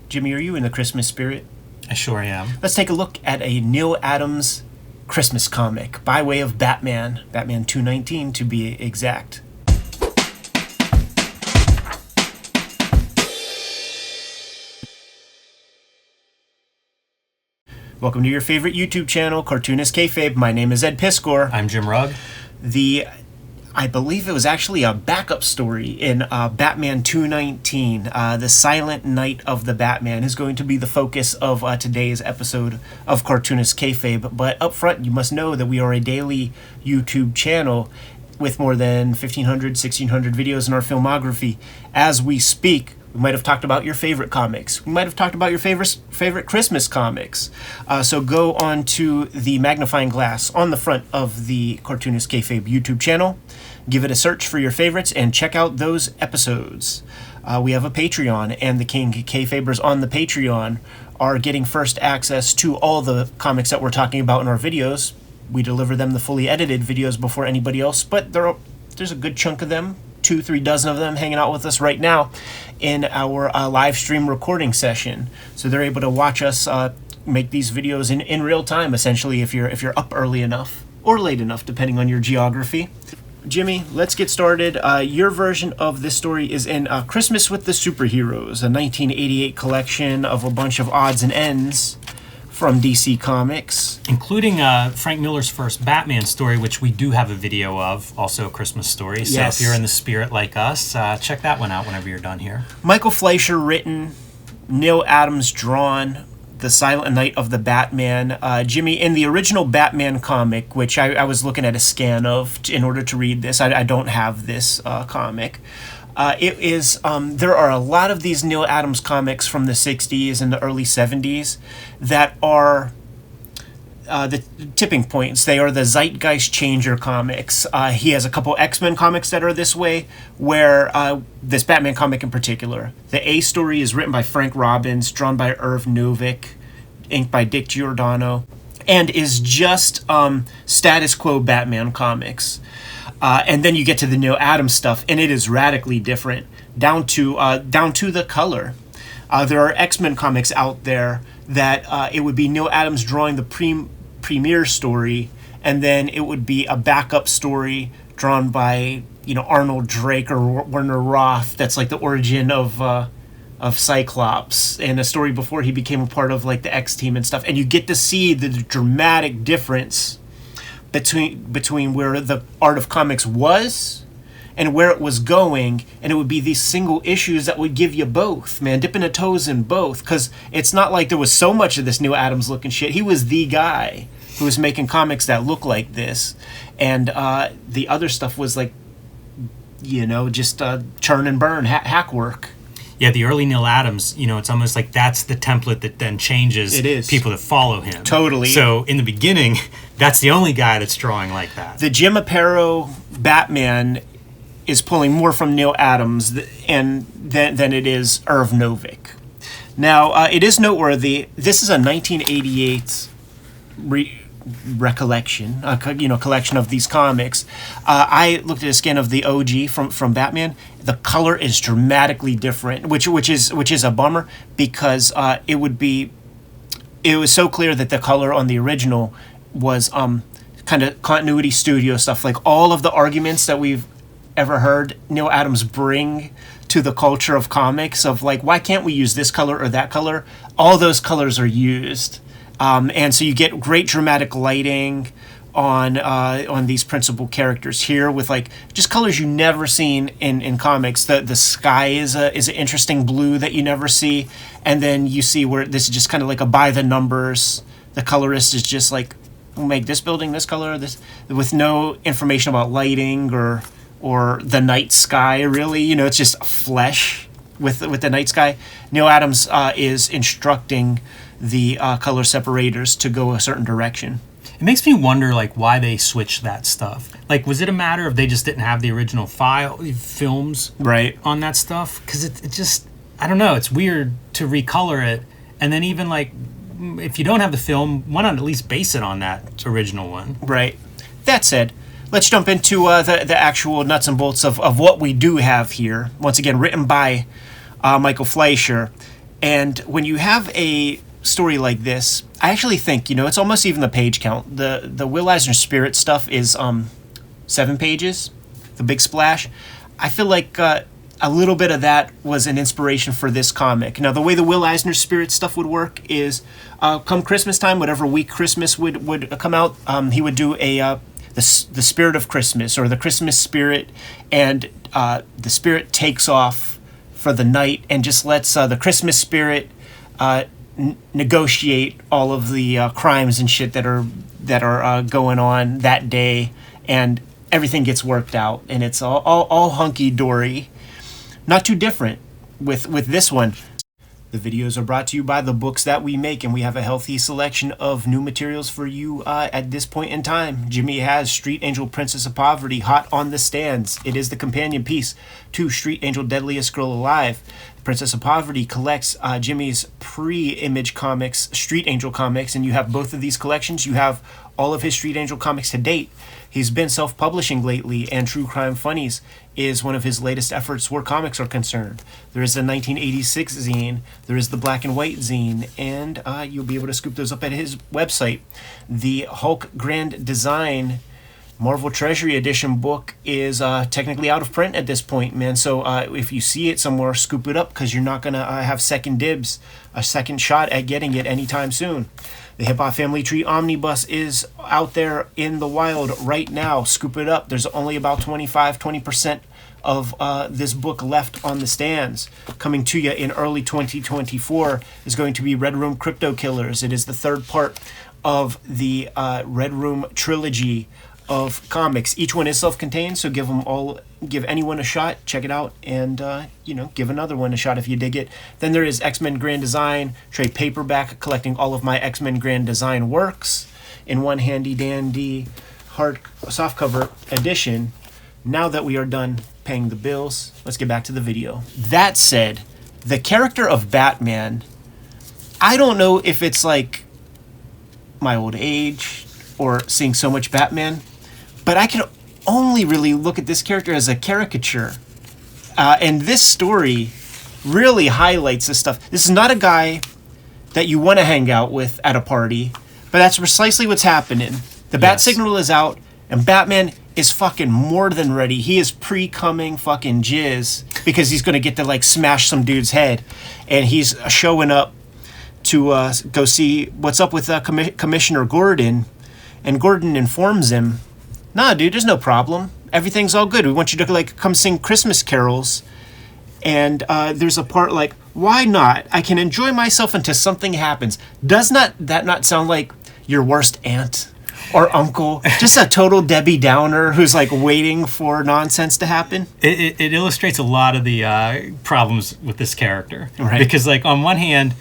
Jimmy, are you in the Christmas spirit? I sure am. Let's take a look at a Neil Adams Christmas comic by way of Batman 219 to be exact. Welcome to your favorite YouTube channel, Cartoonist Kayfabe. My name is Ed Piskor. I'm Jim Rugg. I believe it was actually a backup story in Batman 219. The Silent Night of the Batman is going to be the focus of today's episode of Cartoonist Kayfabe. But up front, you must know that we are a daily YouTube channel with more than 1,500, 1,600 videos in our filmography. As we speak, we might have talked about your favorite comics. We might have talked about your favorite Christmas comics. So go on to the magnifying glass on the front of the Cartoonist Kayfabe YouTube channel. Give it a search for your favorites and check out those episodes. We have a Patreon, and the King Kayfabers on the Patreon are getting first access to all the comics that we're talking about in our videos. We deliver them the fully edited videos before anybody else, but there's a good chunk of them, 2-3 dozen of them hanging out with us right now in our live stream recording session. So they're able to watch us make these videos in real time, essentially, if you're up early enough or late enough, depending on your geography. Jimmy, let's get started. Your version of this story is in Christmas with the Superheroes, a 1988 collection of a bunch of odds and ends from DC Comics. Including Frank Miller's first Batman story, which we do have a video of, also a Christmas story. So Yes. if you're in the spirit like us, check that one out whenever you're done here. Michael Fleischer written, Neil Adams drawn, The Silent Night of the Batman. Jimmy, in the original Batman comic, which I was looking at a scan of in order to read this, I don't have this comic. It is there are a lot of these Neil Adams comics from the 60s and the early 70s that are the tipping points. They are the zeitgeist changer comics. He has a couple X-Men comics that are this way, where this Batman comic in particular, the A story is written by Frank Robbins, drawn by Irv Novick, inked by Dick Giordano, and is just status quo Batman comics. And then you get to the Neil Adams stuff, and it is radically different, down to the color. There are X-Men comics out there that it would be Neil Adams drawing the premiere story, and then it would be a backup story drawn by Arnold Drake or Werner Roth. That's like the origin of Cyclops, and a story before he became a part of like the X Team and stuff. And you get to see the dramatic difference between where the art of comics was and where it was going, and it would be these single issues that would give you both, man, dipping the toes in both, because it's not like there was so much of this Neil Adams looking shit. He was the guy who was making comics that look like this, and the other stuff was like, just churn and burn, hack work. Yeah, the early Neil Adams, it's almost like that's the template that then changes people that follow him. Totally. So in the beginning, that's the only guy that's drawing like that. The Jim Aparo Batman is pulling more from Neil Adams than it is Irv Novick. Now, it is noteworthy, this is a 1988 recollection, collection of these comics. I looked at a scan of the OG from Batman. The color is dramatically different, which is a bummer, because it was so clear that the color on the original was kind of continuity studio stuff. Like all of the arguments that we've ever heard Neil Adams bring to the culture of comics, of like, why can't we use this color or that color? All those colors are used. And so you get great dramatic lighting on these principal characters here, with like just colors you never seen in comics. The sky is an interesting blue that you never see, and then you see where this is just kind of like a by the numbers. The colorist is just like, we'll make this building this color, this, with no information about lighting or the night sky, really. It's just flesh with the night sky. Neil Adams is instructing the color separators to go a certain direction. It makes me wonder, like, why they switched that stuff. Like, was it a matter of they just didn't have the original films right on that stuff? Because it just, I don't know, it's weird to recolor it. And then even, like, if you don't have the film, why not at least base it on that original one? Right. That said, let's jump into the actual nuts and bolts of what we do have here. Once again, written by Michael Fleischer. And when you have a story like this, I actually think, it's almost even the page count. The Will Eisner Spirit stuff is 7 pages, the big splash. I feel like a little bit of that was an inspiration for this comic. Now, the way the Will Eisner Spirit stuff would work is come Christmas time, whatever week Christmas would come out, he would do the Spirit of Christmas or the Christmas Spirit, and the Spirit takes off for the night and just lets the Christmas Spirit negotiate all of the crimes and shit that are going on that day, and everything gets worked out, and it's all hunky-dory. Not too different with this one. The videos are brought to you by the books that we make, and we have a healthy selection of new materials for you at this point in time. Jimmy has Street Angel Princess of Poverty hot on the stands. It is the companion piece to Street Angel Deadliest Girl Alive. Princess of Poverty collects Jimmy's pre-Image Comics Street Angel comics, and you have both of these collections. You have all of his Street Angel comics to date. He's been self-publishing lately, and True Crime Funnies is one of his latest efforts where comics are concerned. There is the 1986 zine, there is the black and white zine, and you'll be able to scoop those up at his website. The Hulk Grand Design Marvel Treasury Edition book is technically out of print at this point, man. So if you see it somewhere, scoop it up, because you're not going to have second dibs, a second shot at getting it anytime soon. The Hip Hop Family Tree Omnibus is out there in the wild right now. Scoop it up. There's only about 20% of this book left on the stands. Coming to you in early 2024 is going to be Red Room Crypto Killers. It is the third part of the Red Room trilogy of comics. Each one is self-contained, so give anyone a shot, check it out, and give another one a shot if you dig it. Then there is X-Men Grand Design trade paperback, collecting all of my X-Men Grand Design works in one handy dandy hard softcover edition. Now that we are done paying the bills, let's get back to the video. That said, the character of Batman, I don't know if it's like my old age or seeing so much Batman, but I can only really look at this character as a caricature. And this story really highlights this stuff. This is not a guy that you want to hang out with at a party, but that's precisely what's happening. The bat signal is out, and Batman is fucking more than ready. He is pre-coming fucking jizz, because he's going to get to, smash some dude's head. And he's showing up to go see what's up with Commissioner Gordon. And Gordon informs him, "Nah, dude, there's no problem. Everything's all good. We want you to come sing Christmas carols." And there's a part "Why not? I can enjoy myself until something happens." Does that not sound like your worst aunt or uncle? Just a total Debbie Downer who's waiting for nonsense to happen. It illustrates a lot of the problems with this character, right? Because on one hand,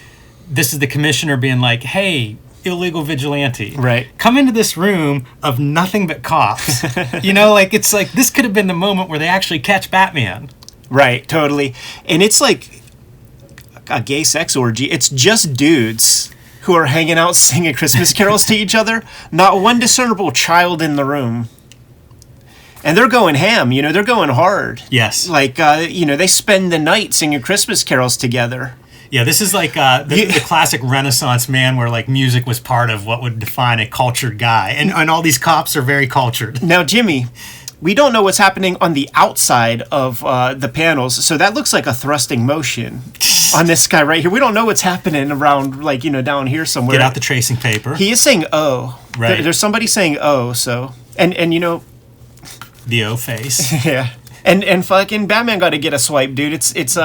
this is the commissioner being "Hey, illegal vigilante, right, come into this room of nothing but cops." It's this could have been the moment where they actually catch Batman. Right, totally. And it's like a gay sex orgy. It's just dudes who are hanging out singing Christmas carols to each other. Not one discernible child in the room. And they're going ham, they're going hard. Yes. They spend the night singing Christmas carols together. Yeah, this is the classic Renaissance man where music was part of what would define a cultured guy. And all these cops are very cultured. Now, Jimmy, we don't know what's happening on the outside of the panels, so that looks like a thrusting motion on this guy right here. We don't know what's happening around, down here somewhere. Get out the tracing paper. He is saying "oh." Right. There's somebody saying "oh," so... And the O face. Yeah. And fucking Batman got to get a swipe, dude. It's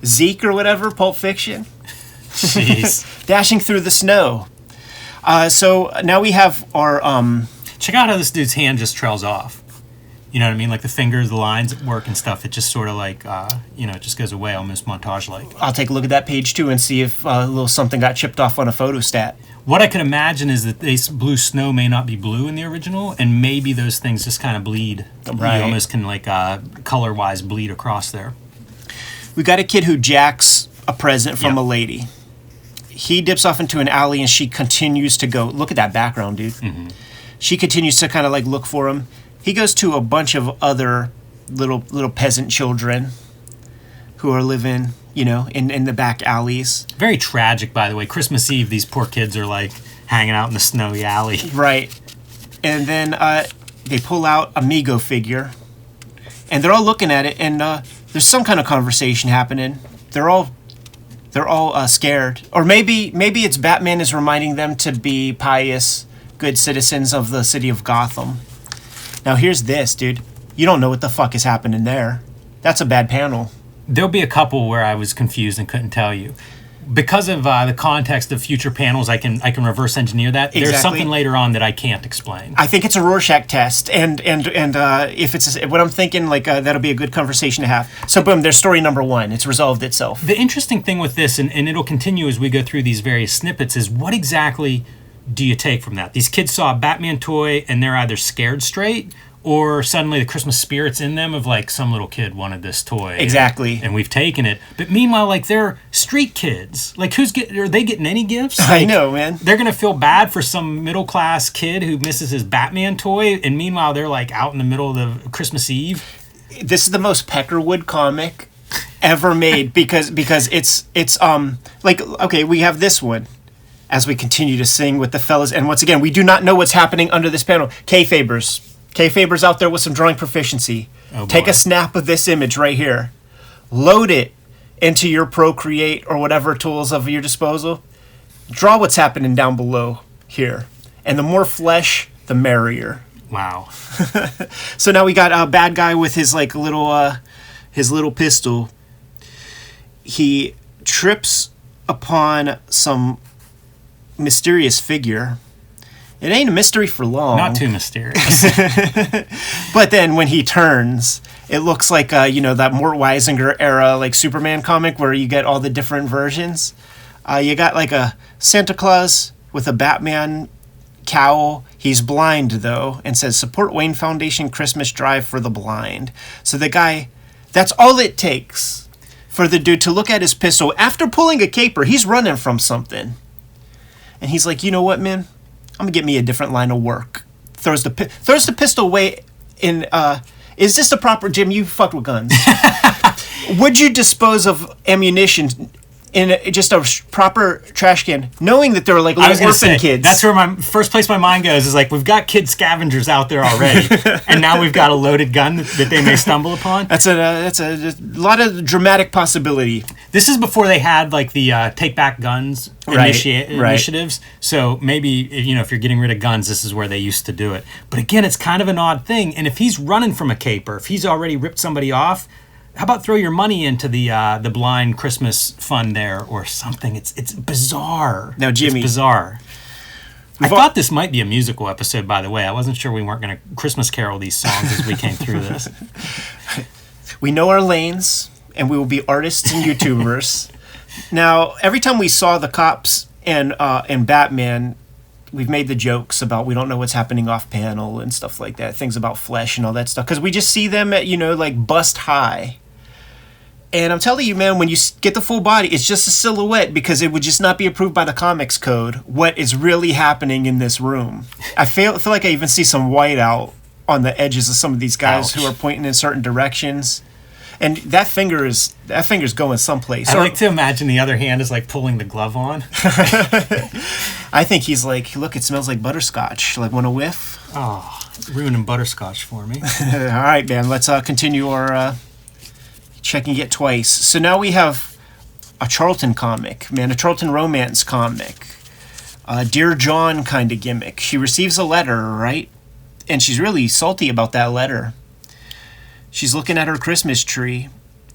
Zeke or whatever, Pulp Fiction. Jeez. Dashing through the snow. So now we have our... Check out how this dude's hand just trails off. You know what I mean? The fingers, the lines at work and stuff. It just sort of it just goes away, almost montage-like. I'll take a look at that page too and see if a little something got chipped off on a photostat. What I can imagine is that this blue snow may not be blue in the original, and maybe those things just kind of bleed. Right. You almost can color-wise bleed across there. We got a kid who jacks a present from a lady. He dips off into an alley and she continues to go. Look at that background, dude. Mm-hmm. She continues to kind of look for him. He goes to a bunch of other little peasant children who are living in the back alleys. Very tragic, by the way. Christmas Eve, these poor kids are like hanging out in the snowy alley. Right. And then they pull out Amigo figure, and they're all looking at it, and there's some kind of conversation happening. They're all scared, or maybe it's Batman is reminding them to be pious, good citizens of the city of Gotham. Now here's this, dude. You don't know what the fuck is happening there. That's a bad panel. There'll be a couple where I was confused and couldn't tell you. Because of the context of future panels, I can reverse engineer that. Exactly. There's something later on that I can't explain. I think it's a Rorschach test, and if it's what I'm thinking, like that'll be a good conversation to have. So boom, there's story number 1. It's resolved itself. The interesting thing with this, and it'll continue as we go through these various snippets, is what exactly do you take from that? These kids saw a Batman toy and they're either scared straight, or suddenly the Christmas spirit's in them of like, some little kid wanted this toy. Exactly. And we've taken it. But meanwhile, like, they're street kids. Like, are they getting any gifts? Like, I know, man. They're going to feel bad for some middle-class kid who misses his Batman toy, and meanwhile they're like out in the middle of the Christmas Eve. This is the most Peckerwood comic ever made because it's like, okay, we have this one as we continue to sing with the fellas, and once again, we do not know what's happening under this panel. Kayfaber's out there with some drawing proficiency. Oh, take boy. a snap of this image right here. Load it into your Procreate or whatever tools of your disposal. Draw what's happening down below here. And the more flesh, the merrier. Wow. So now we got a bad guy with his like his little pistol. He trips upon some mysterious figure. It ain't a mystery for long. Not too mysterious. But then when he turns, it looks like that Mort Weisinger era like Superman comic where you get all the different versions. You got like a Santa Claus with a Batman cowl. He's blind though, and says support Wayne Foundation Christmas Drive for the Blind. So the guy, that's all it takes for the dude to look at his pistol after pulling a caper. He's running from something, and he's like, you know what, man? I'm gonna get me a different line of work. Throws the pistol away. Is this the proper, Jim? You fucked with guns. Would you dispose of ammunition in just a proper trash can, knowing that there are like little orphan kids? That's where my first place my mind goes is like, we've got kid scavengers out there already, and now we've got a loaded gun that they may stumble upon. That's a lot of dramatic possibility. This is before they had like the take back guns initiatives. So maybe if you're getting rid of guns, this is where they used to do it. But again, it's kind of an odd thing. And if he's running from a caper, if he's already ripped somebody off, how about throw your money into the blind Christmas fund there or something? It's bizarre. Now, Jimmy, it's bizarre. I thought this might be a musical episode, by the way. I wasn't sure we weren't going to Christmas carol these songs as we came through this. We know our lanes, and we will be artists and YouTubers. Now, every time we saw the cops and Batman, we've made the jokes about we don't know what's happening off panel and stuff like that, things about flesh and all that stuff, because we just see them at like bust high. And I'm telling you, man, when you get the full body, it's just a silhouette because it would just not be approved by the comics code. What is really happening in this room? I feel like I even see some white out on the edges of some of these guys who are pointing in certain directions. And that finger's going someplace. I like to imagine the other hand is like pulling the glove on. I think he's like, look, it smells like butterscotch. Like, want a whiff? Oh, ruining butterscotch for me. All right, man. Let's continue our checking it twice. So now we have a Charlton comic, man, a Charlton romance comic. Dear John kind of gimmick. She receives a letter, right? And she's really salty about that letter. She's looking at her Christmas tree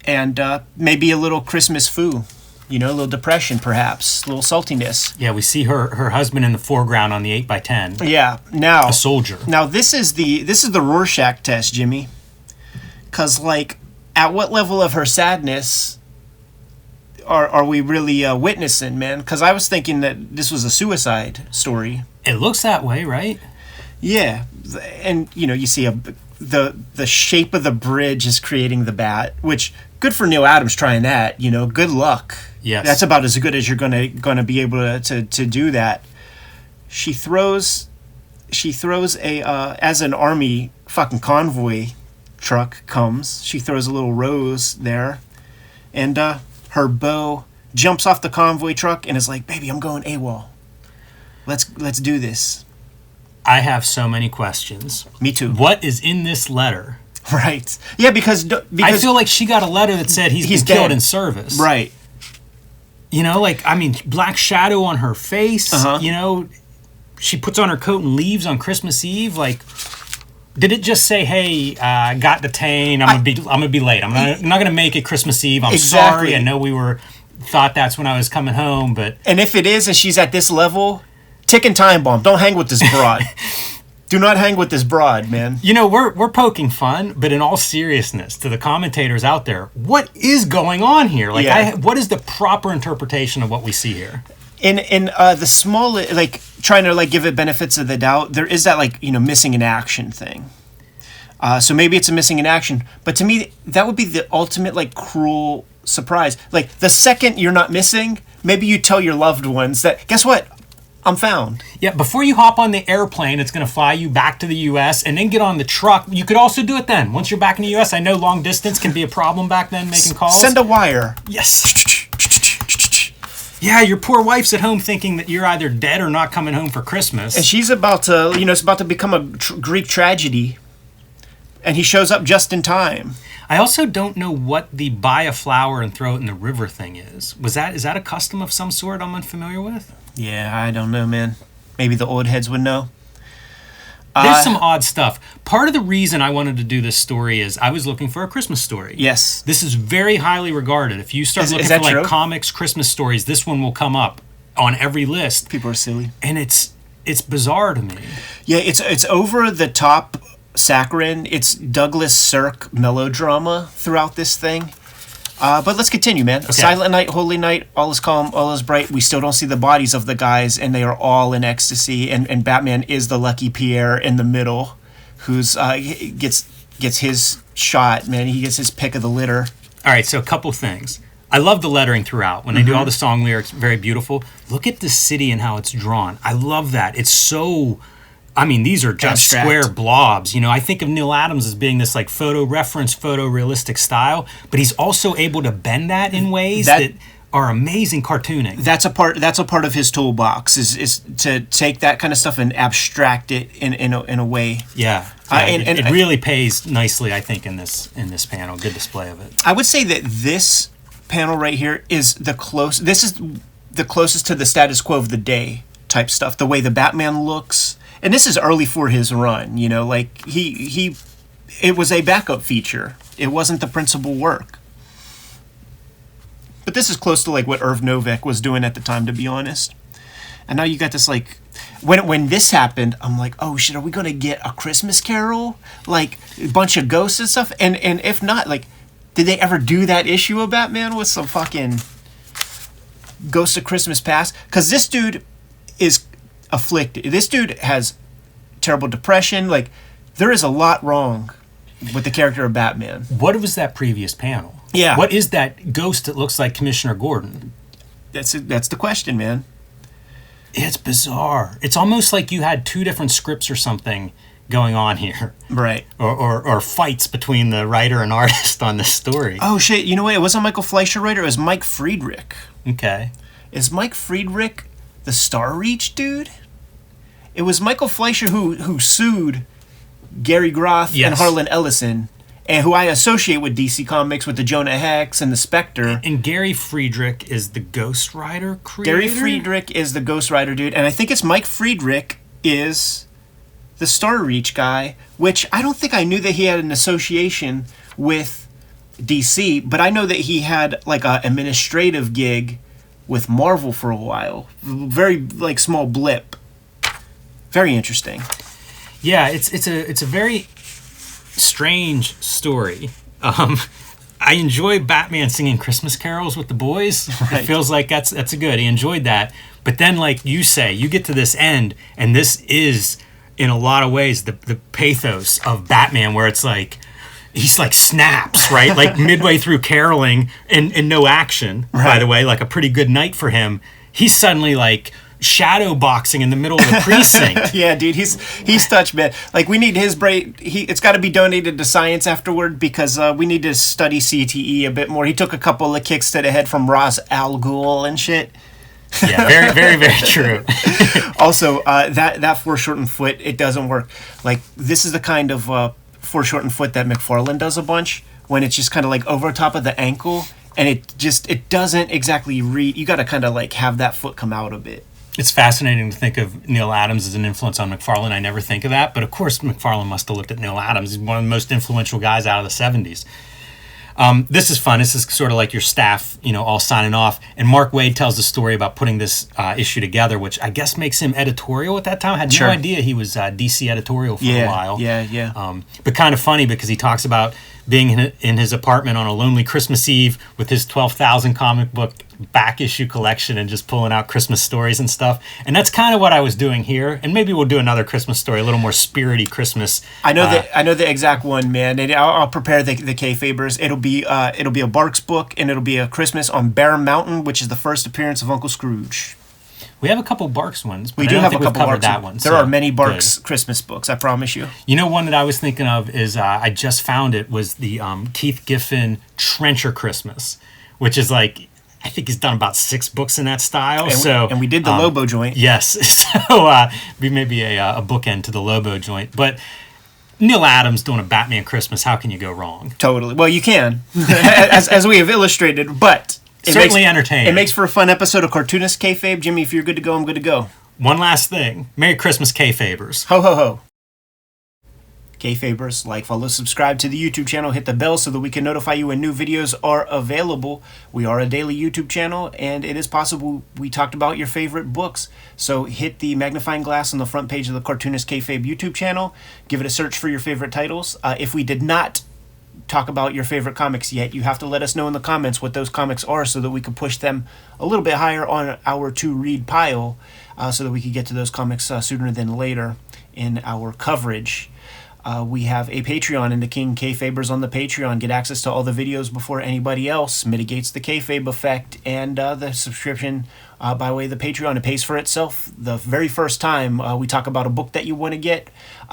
and maybe a little Christmas foo, a little depression perhaps, a little saltiness. Yeah, we see her husband in the foreground on the 8x10. Yeah, now a soldier. Now this is the Rorschach test, Jimmy. 'Cause like, at what level of her sadness are we really witnessing, man? Because I was thinking that this was a suicide story. It looks that way, right? Yeah, and you see the shape of the bridge is creating the bat, which good for Neil Adams trying that. Good luck. Yes, that's about as good as you're gonna be able to do that. She throws a as an army fucking convoy truck comes. She throws a little rose there, and her her beau jumps off the convoy truck and is like, "Baby, I'm going AWOL. Let's do this." I have so many questions. Me too. What is in this letter? Right. Yeah, because I feel like she got a letter that said he's been killed in service. Right. You know, like, I mean, black shadow on her face. You know, she puts on her coat and leaves on Christmas Eve. Like, did it just say, "Hey, got detained. I'm gonna be late. I'm not gonna make it Christmas Eve. I'm sorry. I know we thought that's when I was coming home, but..." And if it is, and she's at this level, ticking time bomb. Don't hang with this broad. Do not hang with this broad, man. You know, we're poking fun, but in all seriousness, to the commentators out there, what is going on here? Like, what is the proper interpretation of what we see here? In the small, like, trying to, like, give it benefits of the doubt, there is that, like, you know, missing in action thing. So maybe it's a missing in action, but to me, that would be the ultimate, like, cruel surprise. Like, the second you're not missing, maybe you tell your loved ones that, guess what? I'm found. Yeah, before you hop on the airplane, it's going to fly you back to the U.S. and then get on the truck. You could also do it then. Once you're back in the U.S., I know long distance can be a problem back then, making calls. Send a wire. Yes. Yeah, your poor wife's at home thinking that you're either dead or not coming home for Christmas. And she's about to, you know, it's about to become a Greek tragedy. And he shows up just in time. I also don't know what the buy a flower and throw it in the river thing is. Is that a custom of some sort I'm unfamiliar with? Yeah, I don't know, man. Maybe the old heads would know. There's some odd stuff. Part of the reason I wanted to do this story is I was looking for a Christmas story. Yes. This is very highly regarded. If you start looking for like comics, Christmas stories, this one will come up on every list. People are silly. And it's bizarre to me. Yeah, it's over the top saccharine. It's Douglas Sirk melodrama throughout this thing. But let's continue, man. Okay. Silent night, holy night, all is calm, all is bright. We still don't see the bodies of the guys, and they are all in ecstasy. And Batman is the lucky Pierre in the middle, who's gets his shot, man. He gets his pick of the litter. All right, so a couple things. I love the lettering throughout. When they do all the song lyrics, very beautiful. Look at the city and how it's drawn. I love that. It's so... I mean, these are just square blobs. You know, I think of Neil Adams as being this like photorealistic style, but he's also able to bend that in ways that are amazing cartooning. That's a part of his toolbox is to take that kind of stuff and abstract it in a way. Yeah. And it really pays nicely, I think, in this panel. Good display of it. I would say that this panel right here is this is the closest to the status quo of the day type stuff. The way the Batman looks. And this is early for his run, you know, like it was a backup feature. It wasn't the principal work. But this is close to like what Irv Novak was doing at the time, to be honest. And now you got this like, when this happened, I'm like, oh shit, are we gonna get a Christmas Carol? Like a bunch of ghosts and stuff? And if not, like, did they ever do that issue of Batman with some fucking Ghosts of Christmas Past? Because this dude is afflicted. This dude has terrible depression. Like, there is a lot wrong with the character of Batman. What was that previous panel? Yeah. What is that ghost that looks like Commissioner Gordon? That's the question, man. It's bizarre. It's almost like you had two different scripts or something going on here. Right. Or fights between the writer and artist on this story. Oh, shit. You know what? It wasn't Michael Fleischer writer. It was Mike Friedrich. Okay. Is Mike Friedrich the Star Reach dude? It was Michael Fleischer who sued Gary Groth and Harlan Ellison, and who I associate with DC Comics with the Jonah Hex and the Spectre. And Gary Friedrich is the Ghost Rider creator? Gary Friedrich is the Ghost Rider dude, and I think it's Mike Friedrich is the Star Reach guy, which I don't think I knew that he had an association with DC, but I know that he had like an administrative gig with Marvel for a while. Very like small blip. Very interesting. Yeah, it's a very strange story. I enjoy Batman singing Christmas carols with the boys. Right. It feels like that's a good. He enjoyed that. But then, like you say, you get to this end, and this is in a lot of ways the pathos of Batman, where it's like he's like snaps, right? Like midway through caroling and no action, right. By the way, like a pretty good night for him. He's suddenly like shadow boxing in the middle of the precinct. Yeah, dude, he's touched, man. Like, we need his brain. It's got to be donated to science afterward, because we need to study CTE a bit more. He took a couple of kicks to the head from Ra's al Ghul and shit. Yeah, very, very, very true. Also, that foreshortened foot, it doesn't work. Like, this is the kind of foreshortened foot that McFarlane does a bunch, when it's just kind of like over top of the ankle, and it doesn't exactly read. You got to kind of like have that foot come out a bit. It's fascinating to think of Neil Adams as an influence on McFarlane. I never think of that, but of course McFarlane must have looked at Neil Adams. He's one of the most influential guys out of the 70s. This is fun. This is sort of like your staff, all signing off. And Mark Waid tells a story about putting this issue together, which I guess makes him editorial at that time. I had no idea he was DC editorial for a while. Yeah. But kind of funny, because he talks about being in his apartment on a lonely Christmas Eve with his 12,000 comic book back issue collection and just pulling out Christmas stories and stuff. And that's kind of what I was doing here. And maybe we'll do another Christmas story, a little more spirity Christmas. I know the exact one, man. And I'll prepare the Kayfabers. It'll be a Barks book, and it'll be a Christmas on Bear Mountain, which is the first appearance of Uncle Scrooge. We have a couple Barks ones. But we do have a couple Barks. That one. There are many Barks Christmas books, I promise you. One that I was thinking of is, I just found it, was the Keith Giffen Trencher Christmas, which is like, I think he's done about 6 books in that style. And we did the Lobo joint. Yes. So we may be a bookend to the Lobo joint. But Neil Adams doing a Batman Christmas, how can you go wrong? Totally. Well, you can, as we have illustrated, but... Certainly entertaining. It makes for a fun episode of Cartoonist Kayfabe. Jimmy, if you're good to go, I'm good to go. One last thing. Merry Christmas, Kayfabers. Ho, ho, ho. Kayfabers, like, follow, subscribe to the YouTube channel, hit the bell so that we can notify you when new videos are available. We are a daily YouTube channel, and it is possible we talked about your favorite books. So hit the magnifying glass on the front page of the Cartoonist Kayfabe YouTube channel. Give it a search for your favorite titles. If we did not talk about your favorite comics yet, you have to let us know in the comments what those comics are, so that we can push them a little bit higher on our to-read pile, so that we can get to those comics sooner than later in our coverage. We have a Patreon, and the King Kayfabers on the Patreon get access to all the videos before anybody else, mitigates the kayfabe effect, and the subscription by way of the Patreon, it pays for itself. The very first time we talk about a book that you want to get,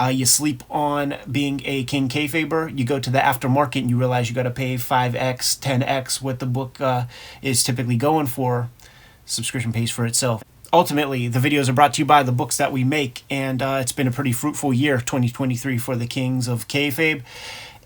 you sleep on being a King Kayfaber, you go to the aftermarket and you realize you got to pay 5x, 10x what the book is typically going for. Subscription pays for itself. Ultimately, the videos are brought to you by the books that we make, and it's been a pretty fruitful year, 2023, for the Kings of Kayfabe.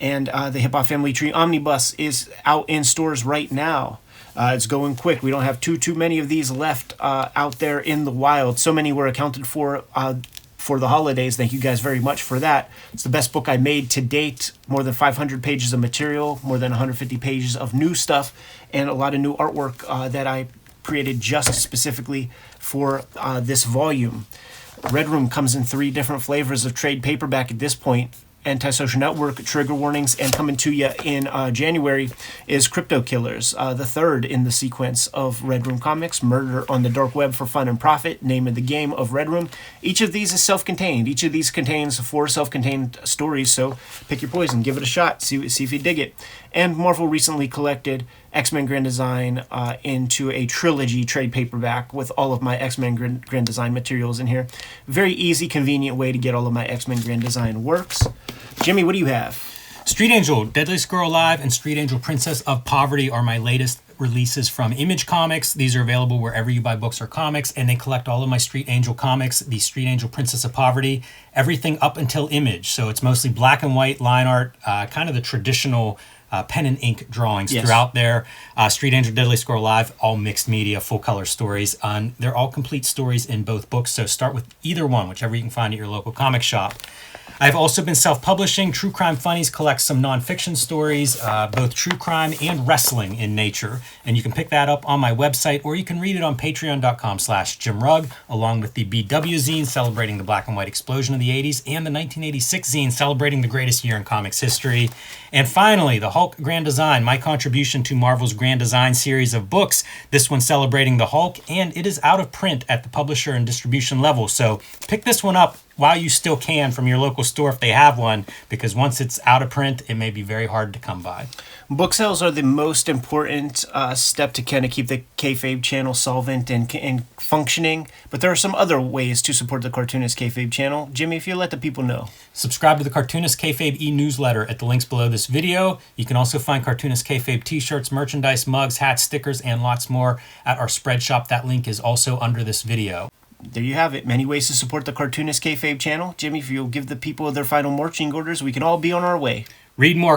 And the Hip Hop Family Tree Omnibus is out in stores right now. It's going quick. We don't have too many of these left out there in the wild. So many were accounted for the holidays. Thank you guys very much for that. It's the best book I made to date. More than 500 pages of material, more than 150 pages of new stuff, and a lot of new artwork that I created just specifically for this volume. Red Room comes in 3 different flavors of trade paperback at this point. Antisocial Network, Trigger Warnings, and coming to you in January is Crypto Killers, the third in the sequence of Red Room comics, Murder on the Dark Web for Fun and Profit, name of the game of Red Room. Each of these is self-contained. Each of these contains 4 self-contained stories, so pick your poison, give it a shot, see if you dig it. And Marvel recently collected X-Men Grand Design into a trilogy trade paperback with all of my X-Men Grand Design materials in here. Very easy, convenient way to get all of my X-Men Grand Design works. Jimmy, what do you have? Street Angel, Deadly Squirrel Alive, and Street Angel Princess of Poverty are my latest releases from Image Comics. These are available wherever you buy books or comics, and they collect all of my Street Angel comics, the Street Angel Princess of Poverty, everything up until Image. So it's mostly black and white line art, kind of the traditional pen and ink drawings throughout there. Street Angel, Deadly Squirrel Alive, all mixed media, full color stories. They're all complete stories in both books, so start with either one, whichever you can find at your local comic shop. I've also been self-publishing. True Crime Funnies collects some nonfiction stories, both true crime and wrestling in nature. And you can pick that up on my website, or you can read it on patreon.com/JimRugg, along with the BW zine celebrating the black and white explosion of the 80s, and the 1986 zine celebrating the greatest year in comics history. And finally, the Hulk Grand Design, my contribution to Marvel's Grand Design series of books. This one celebrating the Hulk, and it is out of print at the publisher and distribution level. So pick this one up while you still can from your local store if they have one, because once it's out of print, it may be very hard to come by. Book sales are the most important step to kind of keep the Kayfabe channel solvent and functioning, but there are some other ways to support the Cartoonist Kayfabe channel. Jimmy, if you let the people know. Subscribe to the Cartoonist Kayfabe e-newsletter at the links below this video. You can also find Cartoonist Kayfabe t-shirts, merchandise, mugs, hats, stickers, and lots more at our spread shop. That link is also under this video. There you have it. Many ways to support the Cartoonist Kayfabe channel. Jimmy, if you'll give the people their final marching orders, we can all be on our way. Read more